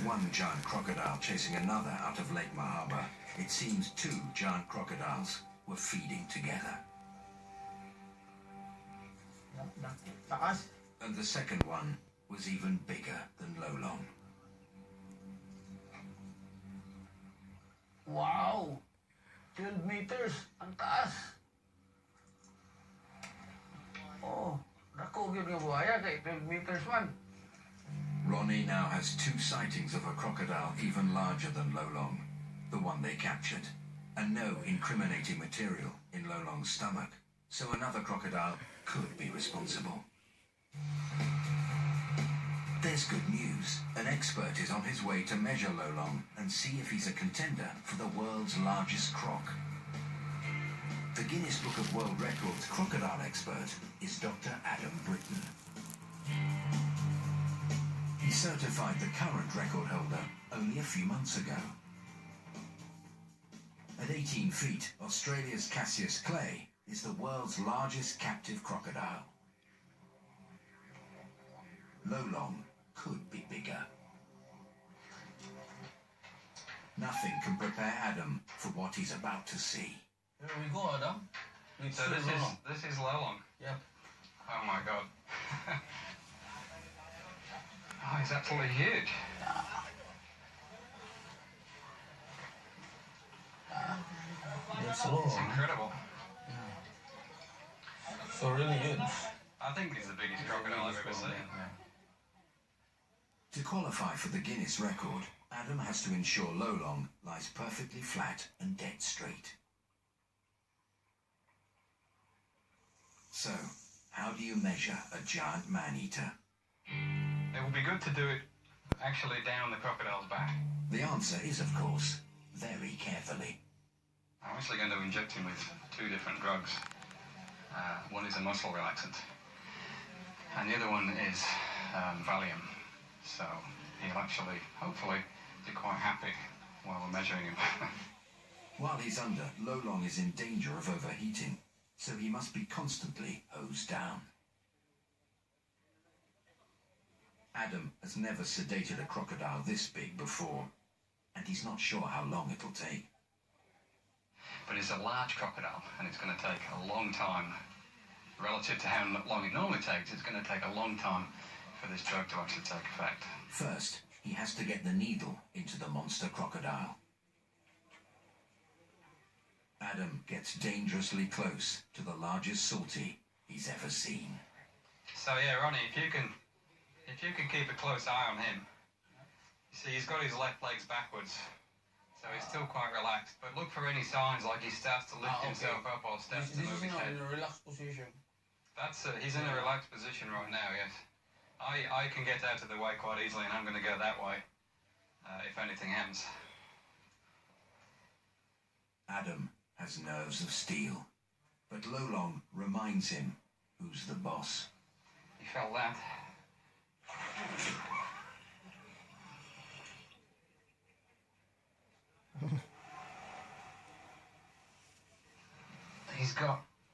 of one giant crocodile chasing another out of Lake Mahaba, it seems two giant crocodiles were feeding together. And the second one was even bigger than Lolong. Wow! 12 meters! Ang taas! Oh, dako gyud nga buhaya kay 12 meters man. Ronnie now has two sightings of a crocodile even larger than Lolong, the one they captured, and no incriminating material in Lolong's stomach, so another crocodile could be responsible. There's good news. An expert is on his way to measure Lolong and see if he's a contender for the world's largest croc. The Guinness Book of World Records crocodile expert is Dr. Adam Britton. He certified the current record holder only a few months ago. At 18 feet, Australia's Cassius Clay is the world's largest captive crocodile. Lolong could be bigger. Nothing can prepare Adam for what he's about to see. Here we go, Adam. So this is Lolong. Yep. Oh my god. Oh, he's absolutely huge. It's low. It's incredible. So really huge. I think he's the biggest crocodile I've ever seen. To qualify for the Guinness record, Adam has to ensure Lolong lies perfectly flat and dead straight. So, how do you measure a giant man-eater? It would be good to do it actually down the crocodile's back. The answer is, of course, very carefully. I'm actually going to inject him with two different drugs. One is a muscle relaxant, and the other one is Valium. So he'll actually, hopefully, be quite happy while we're measuring him. While he's under, Lolong is in danger of overheating, so he must be constantly hosed down. Adam has never sedated a crocodile this big before, and he's not sure how long it'll take. But it's a large crocodile, and it's going to take a long time. Relative to how long it normally takes, it's going to take a long time for this drug to actually take effect. First, he has to get the needle into the monster crocodile. Adam gets dangerously close to the largest salty he's ever seen. So yeah, Ronnie, if you can keep a close eye on him. You see, he's got his left legs backwards, so he's still quite relaxed. But look for any signs like he starts to lift himself up or starts to move his head. He's in a relaxed position. He's in a relaxed position right now, yes. I can get out of the way quite easily, and I'm going to go that way if anything happens. Adam has nerves of steel, but Lolong reminds him who's the boss. You felt that?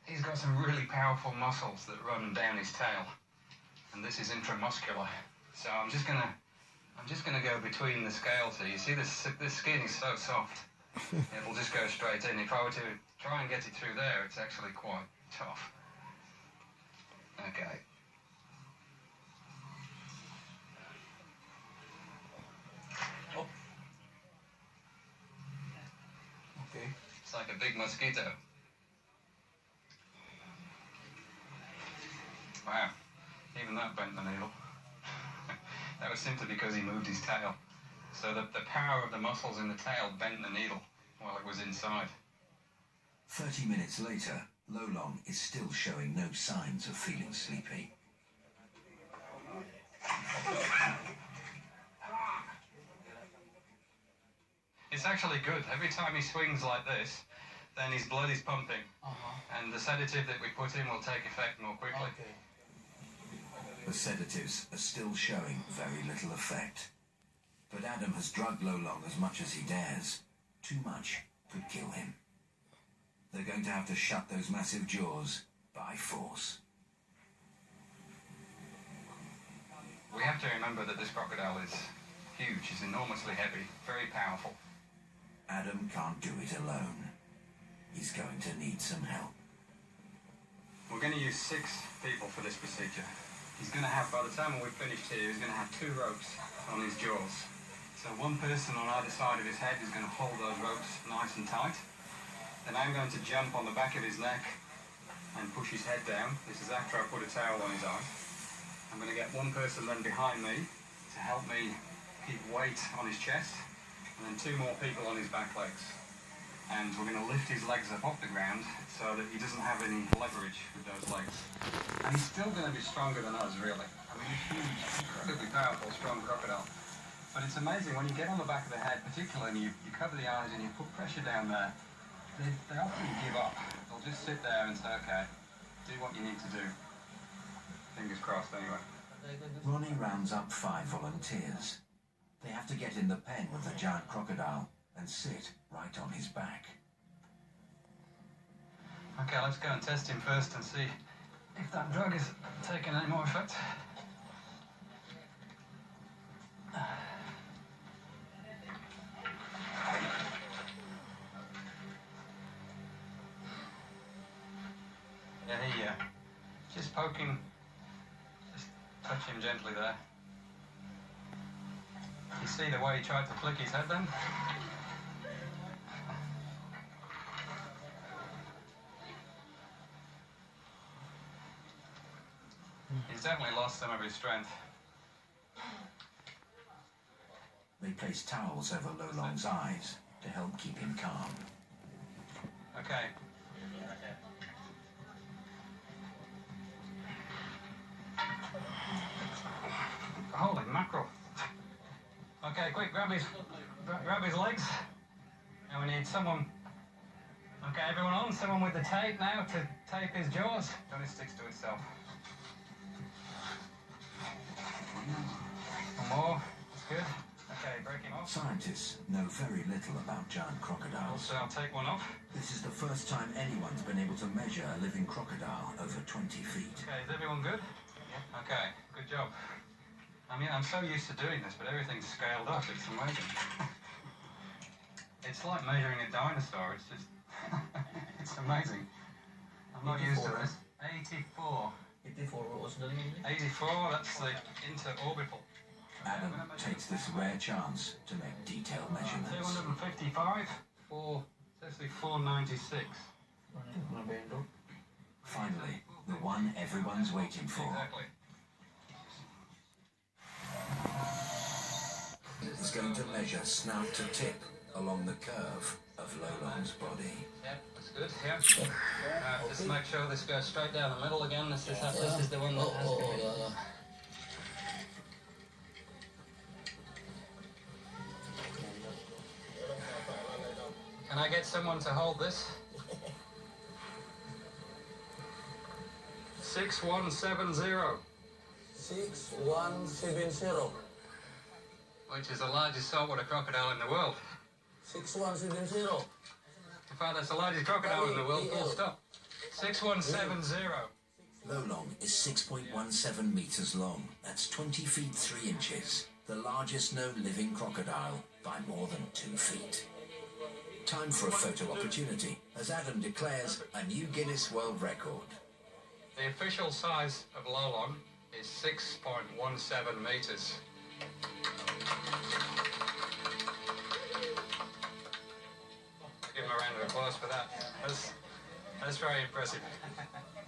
He's got some really powerful muscles that run down his tail, and this is intramuscular. So I'm just gonna go between the scales here. You see, this skin is so soft. It'll just go straight in. If I were to try and get it through there, it's actually quite tough. Okay. Oh. Okay. It's like a big mosquito. Wow, even that bent the needle. That was simply because he moved his tail. So the power of the muscles in the tail bent the needle while it was inside. 30 minutes later, Lolong is still showing no signs of feeling sleepy. It's actually good. Every time he swings like this, then his blood is pumping. And the sedative that we put in will take effect more quickly. Okay. The sedatives are still showing very little effect. But Adam has drugged Lolong as much as he dares. Too much could kill him. They're going to have to shut those massive jaws by force. We have to remember that this crocodile is huge. He's enormously heavy, very powerful. Adam can't do it alone. He's going to need some help. We're going to use 6 people for this procedure. He's going to have, by the time we've finished here, he's going to have 2 ropes on his jaws. So one person on either side of his head is going to hold those ropes nice and tight. Then I'm going to jump on the back of his neck and push his head down. This is after I put a towel on his eyes. I'm going to get one person then behind me to help me keep weight on his chest, and then 2 more people on his back legs. And we're going to lift his legs up off the ground so that he doesn't have any leverage with those legs. And he's still going to be stronger than us, really. I mean, he's huge, incredibly powerful, strong crocodile. But it's amazing, when you get on the back of the head, particularly, and you cover the eyes and you put pressure down there, they often give up. They'll just sit there and say, okay, do what you need to do. Fingers crossed, anyway. Ronnie rounds up 5 volunteers. They have to get in the pen with the giant crocodile and sit right on his back. Okay, let's go and test him first and see if that drug is taking any more effect. Yeah, just poking, just touch him gently there. You see the way he tried to flick his head then? He's definitely lost some of his strength. They place towels over Lolong's eyes to help keep him calm. Okay. Holy mackerel. Okay, quick, grab his legs. And we need someone. Okay, everyone on, someone with the tape now to tape his jaws. It only sticks to itself. One more. That's good. Okay, break him off. Scientists know very little about giant crocodiles. Also, I'll take one off. This is the first time anyone's been able to measure a living crocodile over 20 feet. Okay, is everyone good? Okay, good job. I mean, I'm so used to doing this, but everything's scaled up. It's amazing. It's like measuring a dinosaur. It's just... it's amazing. I'm not used to this. 84. 84, what was the name? 84, that's the interorbital. Adam takes this rare chance to make detailed measurements. 255, it's actually 496. Finally, the one everyone's waiting for. Exactly. Is going to measure snout to tip along the curve of Lolong's body. Yep, that's good, yeah. Just make sure this goes straight down the middle again. This is the one that has to be. Can I get someone to hold this? 6170. 6170. Which is the largest saltwater crocodile in the world. 6170. In fact, that's the largest crocodile in the world, full stop. 6170. Lolong is 6.17 meters long. That's 20 feet 3 inches. The largest known living crocodile by more than 2 feet. Time for a photo opportunity, as Adam declares a new Guinness World Record. The official size of Lolong is 6.17 meters. Give him a round of applause for that. That's very impressive.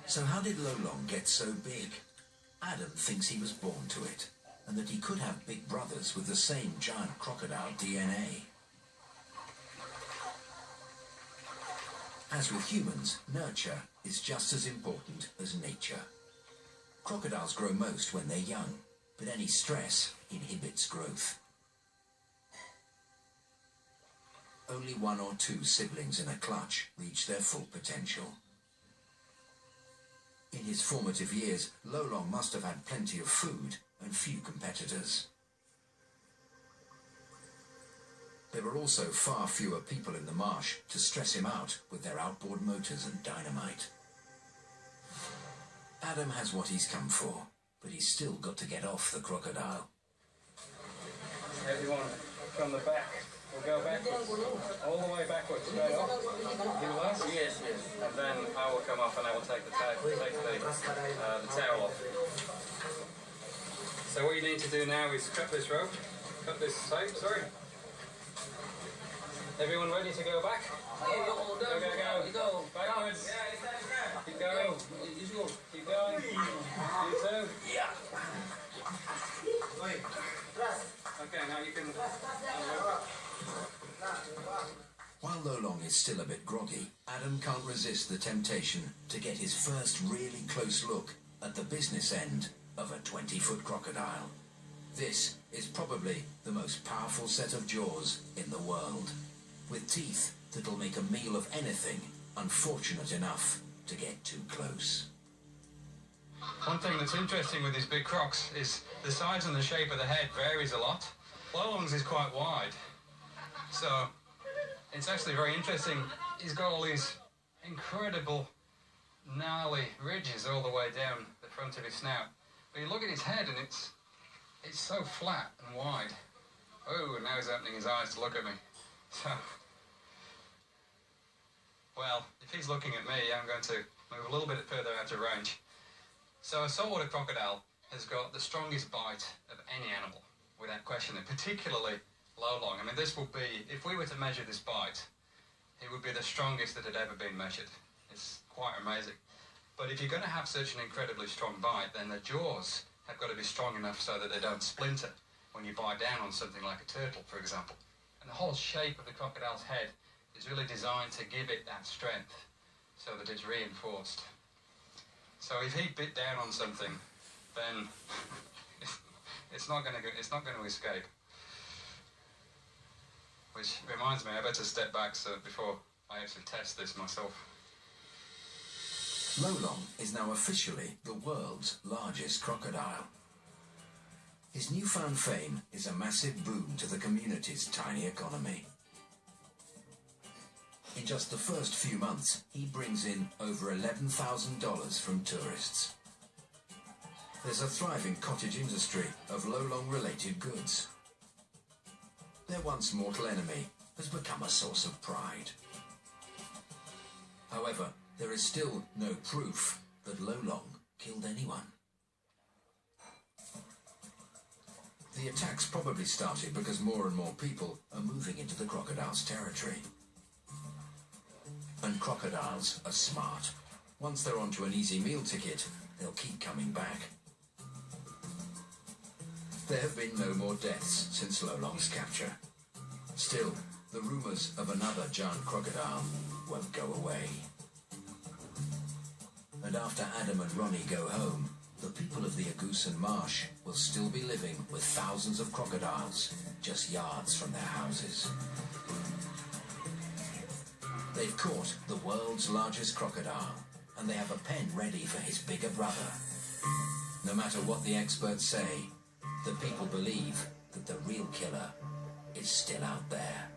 So how did Lolong get so big? Adam thinks he was born to it, and that he could have big brothers with the same giant crocodile DNA. As with humans, nurture is just as important as nature. Crocodiles grow most when they're young, but any stress inhibits growth. Only 1 or 2 siblings in a clutch reach their full potential. In his formative years, Lolong must have had plenty of food and few competitors. There were also far fewer people in the marsh to stress him out with their outboard motors and dynamite. Adam has what he's come for, but he's still got to get off the crocodile. everyone from the back. We'll go backwards, all the way backwards, straight off. You last? Yes, yes. And then I will come off and I will take the towel off. So what you need to do now is cut this rope, cut this tape, sorry. Everyone ready to go back? Go. Backwards. Keep going. Keep going. You too. Yeah. Okay, now you can... While Lolong is still a bit groggy, Adam can't resist the temptation to get his first really close look at the business end of a 20-foot crocodile. This is probably the most powerful set of jaws in the world, with teeth that'll make a meal of anything unfortunate enough to get too close. One thing that's interesting with these big crocs is the size and the shape of the head varies a lot. Lolong's is quite wide, so it's actually very interesting. He's got all these incredible gnarly ridges all the way down the front of his snout. But you look at his head and it's so flat and wide. Oh, and now he's opening his eyes to look at me. So, well, if he's looking at me, I'm going to move a little bit further out of range. So a saltwater crocodile has got the strongest bite of any animal, without question, and particularly Lolong. I mean, this will be, if we were to measure this bite, it would be the strongest that had ever been measured. It's quite amazing. But if you're going to have such an incredibly strong bite, then the jaws have got to be strong enough so that they don't splinter when you bite down on something like a turtle, for example. And the whole shape of the crocodile's head is really designed to give it that strength so that it's reinforced. So if he bit down on something, then it's not going to escape. Which reminds me, I better step back before I actually test this myself. Lolong is now officially the world's largest crocodile. His newfound fame is a massive boon to the community's tiny economy. In just the first few months, he brings in over $11,000 from tourists. There's a thriving cottage industry of Lolong-related goods. Their once mortal enemy has become a source of pride. However, there is still no proof that Lolong killed anyone. The attacks probably started because more and more people are moving into the crocodile's territory. And crocodiles are smart. Once they're onto an easy meal ticket, they'll keep coming back. There have been no more deaths since Lolong's capture. Still, the rumours of another giant crocodile won't go away. And after Adam and Ronnie go home, the people of the Agusan Marsh will still be living with thousands of crocodiles just yards from their houses. They've caught the world's largest crocodile, and they have a pen ready for his bigger brother. No matter what the experts say, the people believe that the real killer is still out there.